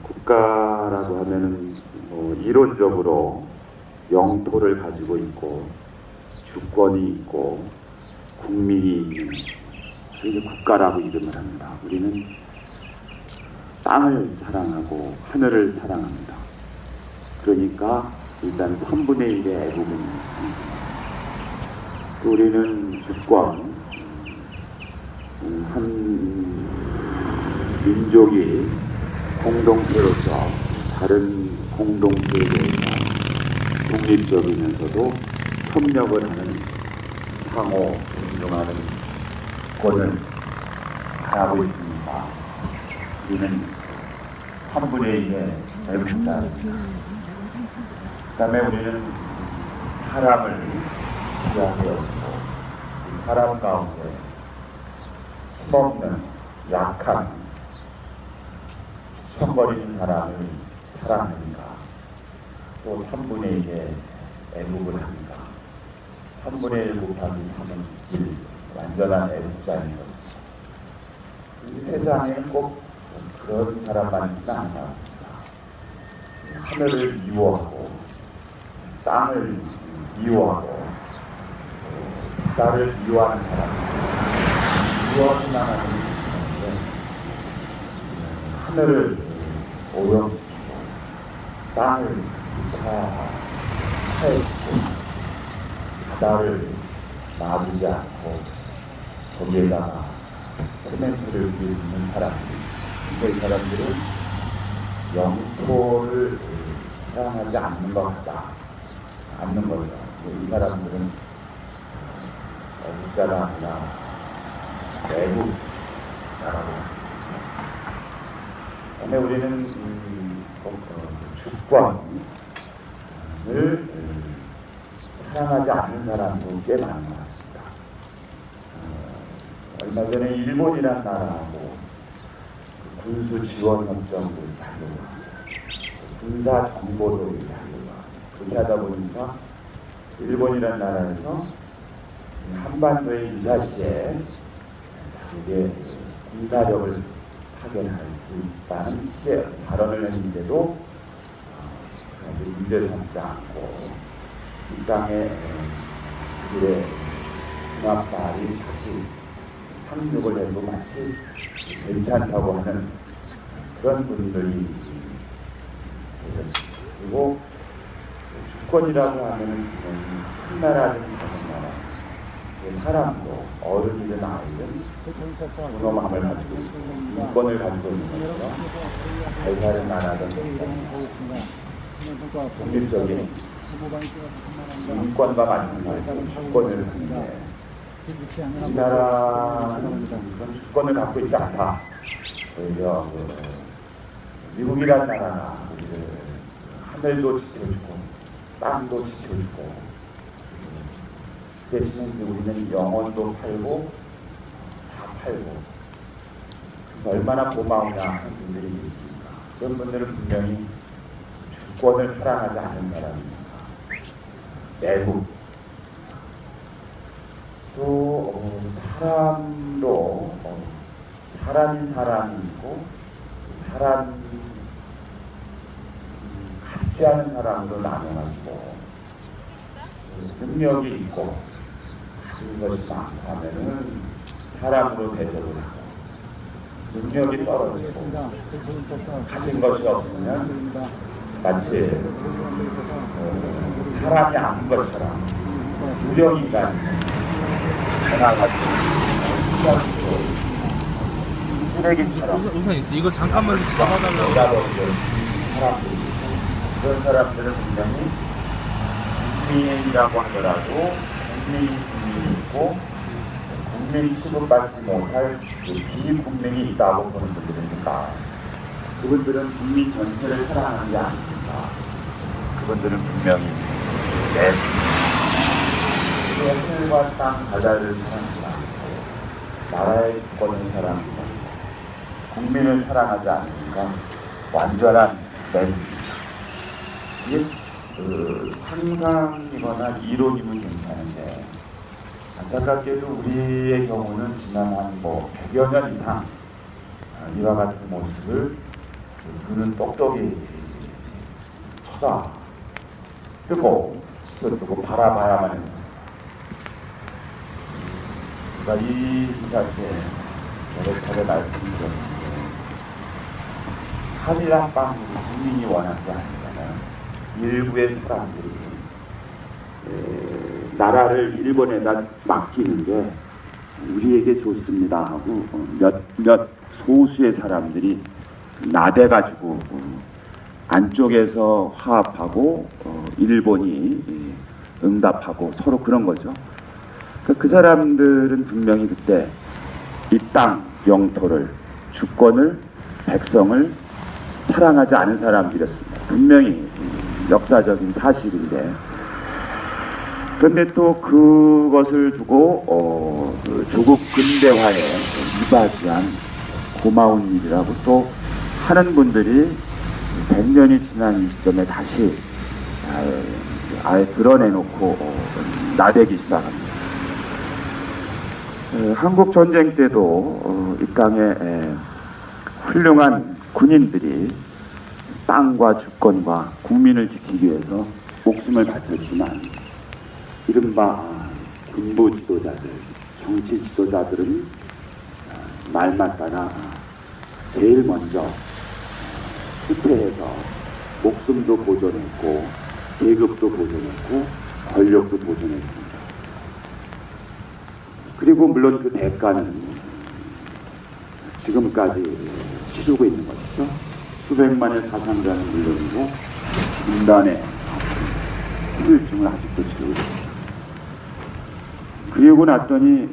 국가라고 하면은 이론적으로 영토를 가지고 있고 주권이 있고 국민이 있는 그게 국가라고 이름을 합니다. 우리는 땅을 사랑하고 하늘을 사랑합니다. 그러니까 일단 3분의 1의 애국입니다. 우리는 주권, 한 민족이 공동체로서 다른 공동체에 대해서 독립적이면서도 협력을 하는 상호 존중하는 권을 바라고 있습니다. 우리는 3분의 1의 애국입니다. 그 다음에 우리는 사람을 지향하였고 사람 가운데 힘없는 약한 청거리는 사람을 사랑합니다. 또 3분의 1의 애국을 합니다. 3분의 1 곱하기 3은 1, 완전한 애국자인 것. 이 세상에는 꼭 그런 사람만 있지 않습니다. 하늘을 미워하고 땅을 미워하고 나를 미워하는 사람, 미워하기만 하는 사람인데 하늘을 오염시키고 땅을 파헤치고 바다를 놔두지 않고 거기에다가 세멘트를 빚는 사람들. 이 사람들은 영토를 사랑하지 않는 것 같다. 않는 거죠. 이 사람들은 애국자가 아니라 애국자라고 합니다. 근데 우리는 주권을 사랑하지 않는 사람도 꽤 많은 것 같습니다. 얼마 전에 일본이라는 나라하고 군수 지원 협정을 달려고 하고 군사 정보를 달려고 하고 그렇게 하다 보니까 일본이라는 나라에서 한반도의 유사시에 자국의 군사력을 파견할 수 있다는 시대 발언을 했는데도 문제 삼지 않고 이 땅에 그들의 군합발이 다시 상륙을 해도 마치 괜찮다고 하는 그런 분들이 그리고 주권이라고 하면 큰 나라든 작은 나라 사람도 어른이든 아이든 문어망을 가지고 인권을 가지고 있는 것처럼 잘 사는 나라든 독립적인 인권과 마찬가지로 주권을 하는데 이 나라는 그런 주권을 갖고 있지 않다. 오히려 미국이라는 나라나 하늘도 지켜주고 땅도 지켜주고 대신에 우리는 영혼도 팔고 다 팔고 얼마나 고마우냐 하는 분들이 있습니다. 그런 분들은 분명히 주권을 사랑하지 않는 사람입니다. 애국 또 사람도 사람인 사람이 있고 사람 같지 않은 사람으로 나눠가지고 능력이 있고 가진 것이 많다면은 사람으로 대접을 하고 능력이 떨어지고 가진 것이 없으면 마치 사람이 아닌 것처럼 무령인간이 전화가지고 쓰레기처럼 우선 있어. 이거 잠깐만 잡아달라고. 사람들이 그런 사람들은 분명히 국민이라고 하더라도 국민이 있고 국민 취급받지 못할 비국민이 있다고 보는 분들이니까 그분들은 국민 전체를 사랑하는 게 아닙니다. 그분들은 분명히 내 하늘과 땅 바다를 사랑하지 않고 나라의 주권을 사랑하지 않고 국민을 사랑하지 않으니까 완전한 매입니다. 이게 상상이거나 이론이면 괜찮은데 안타깝게도 우리의 경우는 지난 한 100여 년 이상 이와 같은 모습을 눈은 똑똑히 쳐다 뜨고 뜨고 바라봐야만 했어. 그러니까 이 자체에 여러 말씀드렸는데 한이란 빵 국민이 원하지 않잖아요. 일부의 사람들이 나라를 일본에다 맡기는 게 우리에게 좋습니다 하고 몇 소수의 사람들이 나대가지고 안쪽에서 화합하고 일본이 응답하고 서로 그런 거죠. 그 사람들은 분명히 그때 이 땅 영토를 주권을 백성을 사랑하지 않은 사람들이었습니다. 분명히 역사적인 사실인데, 그런데 또 그것을 두고 조국 근대화에 이바지한 고마운 일이라고 또 하는 분들이 100년이 지난 이 시점에 다시 아예 드러내놓고 나대기 시작합니다. 한국 전쟁 때도 이 땅에 훌륭한 군인들이 땅과 주권과 국민을 지키기 위해서 목숨을 바쳤지만, 이른바 군부 지도자들, 정치 지도자들은 말만 따라 제일 먼저 후퇴해서 목숨도 보존했고 계급도 보존했고 권력도 보존했습니다. 그리고 물론 그 대가는 지금까지 치르고 있는 것이죠. 수백만의 사상자는 물론이고 인단의 후유증을 아직도 치르고 있습니다. 그리고 났더니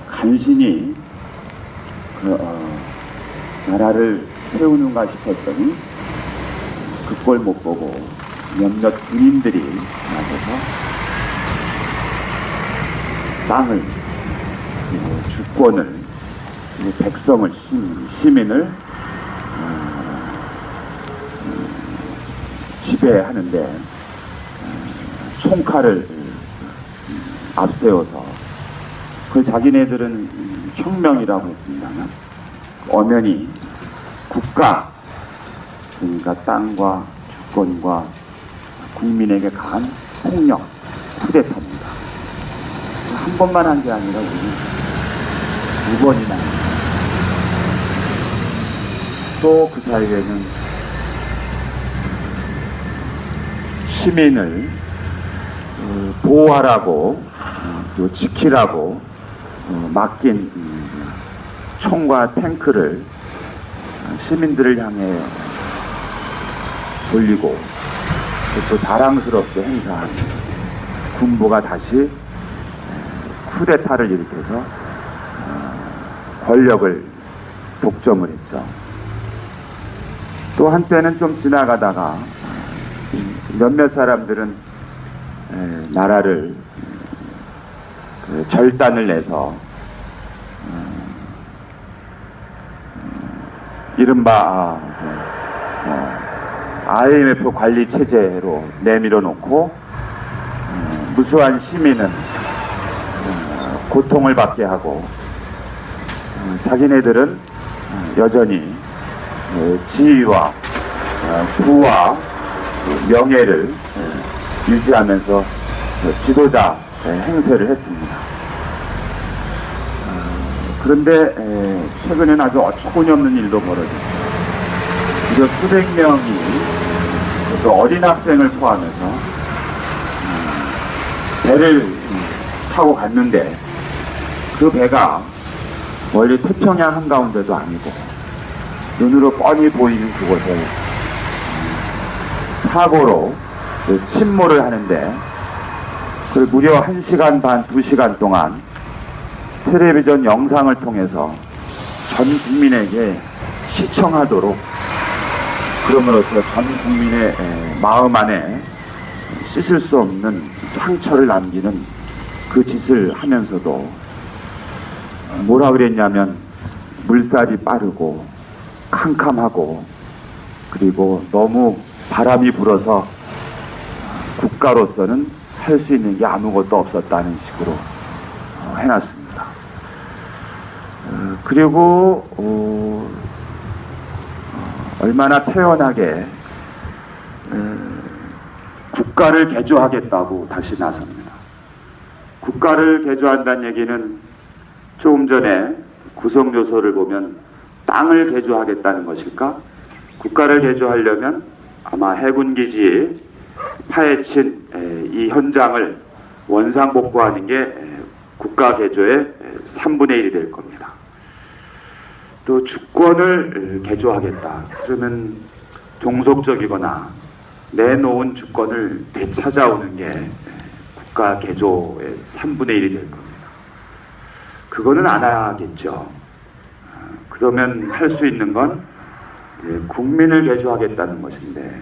간신히 나라를 세우는가 싶었더니 그 꼴 못 보고 몇몇 군인들이 나서서 땅을, 주권을, 백성을, 시민을 지배하는데 총칼을 앞세워서 그 자기네들은 혁명이라고 했습니다만 엄연히 국가, 그러니까 땅과 주권과 국민에게 가한 폭력, 쿠데타입니다. 한 번만 한 게 아니라 우리 2번이나 또 그 사이에는 시민을 보호하라고 또 지키라고 맡긴 총과 탱크를 시민들을 향해 돌리고 또 자랑스럽게 행사한 군부가 다시 쿠데타를 일으켜서 권력을 독점을 했죠. 또 한때는 좀 지나가다가 몇몇 사람들은 나라를 절단을 내서 이른바 IMF 관리 체제로 내밀어 놓고 무수한 시민은 고통을 받게 하고 자기네들은 여전히 지위와 부와 명예를 유지하면서 지도자 행세를 했습니다. 그런데 최근에는 아주 어처구니없는 일도 벌어졌습니다. 무려 수백 명이 또 어린 학생을 포함해서 배를 타고 갔는데 그 배가 멀리 태평양 한가운데도 아니고 눈으로 뻔히 보이는 그곳을 사고로 침몰을 하는데 그 무려 1시간 반, 2시간 동안 텔레비전 영상을 통해서 전 국민에게 시청하도록, 그럼으로써 전 국민의 마음 안에 씻을 수 없는 상처를 남기는 그 짓을 하면서도 뭐라 그랬냐면 물살이 빠르고 캄캄하고 그리고 너무 바람이 불어서 국가로서는 할 수 있는 게 아무것도 없었다는 식으로 해놨습니다. 그리고 얼마나 태연하게 국가를 개조하겠다고 다시 나섭니다. 국가를 개조한다는 얘기는 조금 전에 구성 요소를 보면 땅을 개조하겠다는 것일까? 국가를 개조하려면 아마 해군기지 파헤친 이 현장을 원상복구하는 게 국가 개조의 3분의 1이 될 겁니다. 또 주권을 개조하겠다. 그러면 종속적이거나 내놓은 주권을 되찾아오는 게 국가 개조의 3분의 1이 될 겁니다. 그거는 안 하겠죠. 그러면 할 수 있는 건 국민을 개조하겠다는 것인데,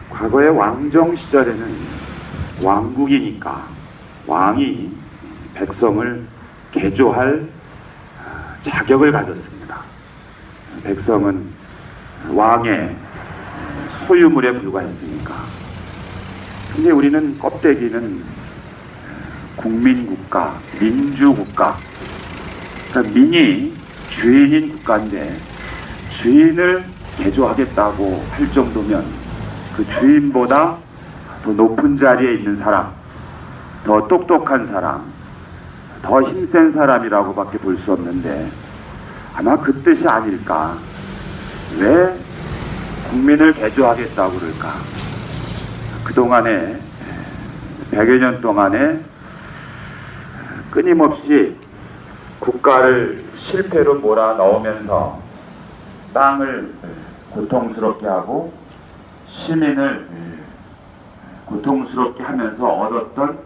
과거의 왕정 시절에는 왕국이니까 왕이 백성을 개조할 자격을 가졌습니다. 백성은 왕의 소유물에 불과했으니까. 근데 우리는 껍데기는 국민국가, 민주국가, 그러니까 민이 주인인 국가인데 주인을 개조하겠다고 할 정도면 그 주인보다 더 높은 자리에 있는 사람, 더 똑똑한 사람, 더 힘센 사람이라고밖에 볼 수 없는데, 아마 그 뜻이 아닐까. 왜 국민을 개조하겠다고 그럴까? 그동안에 100여 년 동안에 끊임없이 국가를 실패로 몰아넣으면서 땅을 고통스럽게 하고 시민을 고통스럽게 하면서 얻었던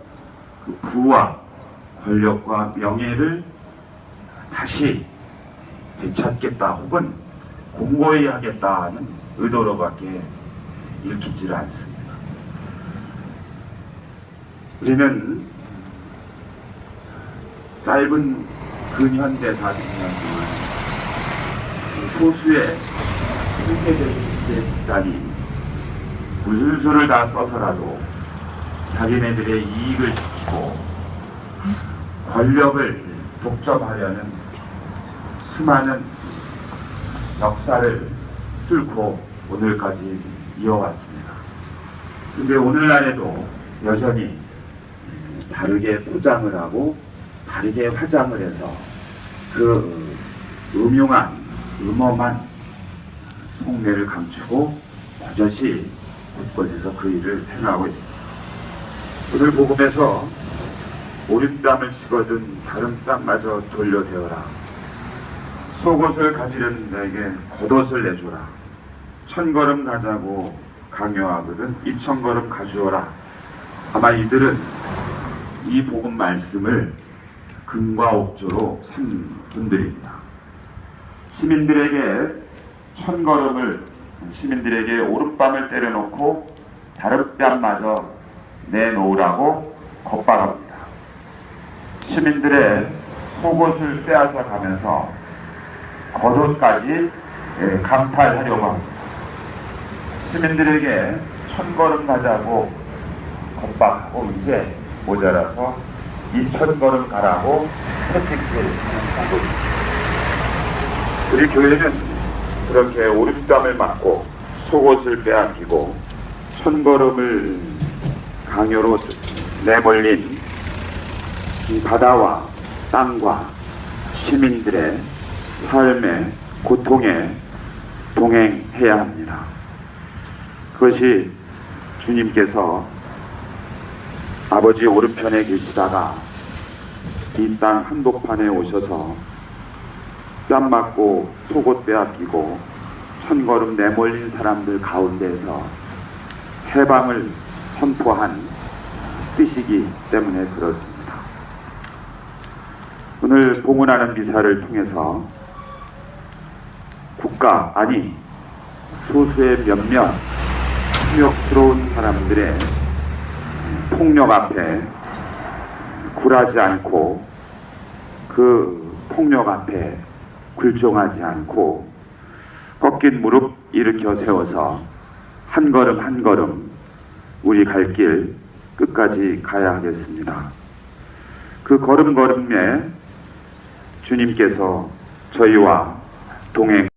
그 부와 권력과 명예를 다시 되찾겠다 혹은 공고히 하겠다는 의도로밖에 읽히지를 않습니다. 우리는 짧은 근현대 40년 동안 소수의 생태재산이 무슨 수를 다 써서라도 자기네들의 이익을 지키고 권력을 독점하려는 수많은 역사를 뚫고 오늘까지 이어왔습니다. 근데 오늘날에도 여전히 다르게 포장을 하고 다르게 화장을 해서 그 음험한 속내를 감추고 버젓이 곳곳에서 그 일을 행하고 있습니다. 오늘 복음에서 오른 땀을 찍어준 다른 땀마저 돌려대어라. 속옷을 가지는 내게 겉옷을 내줘라. 1000걸음 가자고 강요하거든 2000걸음 가주어라. 아마 이들은 이 복음 말씀을 금과 옥조로 삼는 분들입니다. 시민들에게 1000걸음을, 시민들에게 오른뺨을 때려놓고 다른 뺨마저 내놓으라고 겁박합니다. 시민들의 속옷을 빼앗아 가면서 겉옷까지 강탈하려고 합니다. 시민들에게 1000걸음 가자고 겁박하고 이제 모자라서 2000걸음 가라고 채찍질하는 정도입니다. 우리 교회는 그렇게 오른뺨을 맞고 속옷을 빼앗기고 1000걸음을 강요로 내몰린 이 바다와 땅과 시민들의 삶의 고통에 동행해야 합니다. 그것이 주님께서 아버지 오른편에 계시다가 이 땅 한복판에 오셔서 뺨 맞고 속옷 빼앗기고 1000걸음 내몰린 사람들 가운데서 해방을 선포한 뜻이기 때문에 그렇습니다. 오늘 봉헌하는 미사를 통해서 국가, 아니 소수의 몇몇 탐욕스러운 사람들의 폭력 앞에 굴하지 않고 그 폭력 앞에 굴종하지 않고 꺾인 무릎 일으켜 세워서 한 걸음 한 걸음 우리 갈 길 끝까지 가야 하겠습니다. 그 걸음걸음에 주님께서 저희와 동행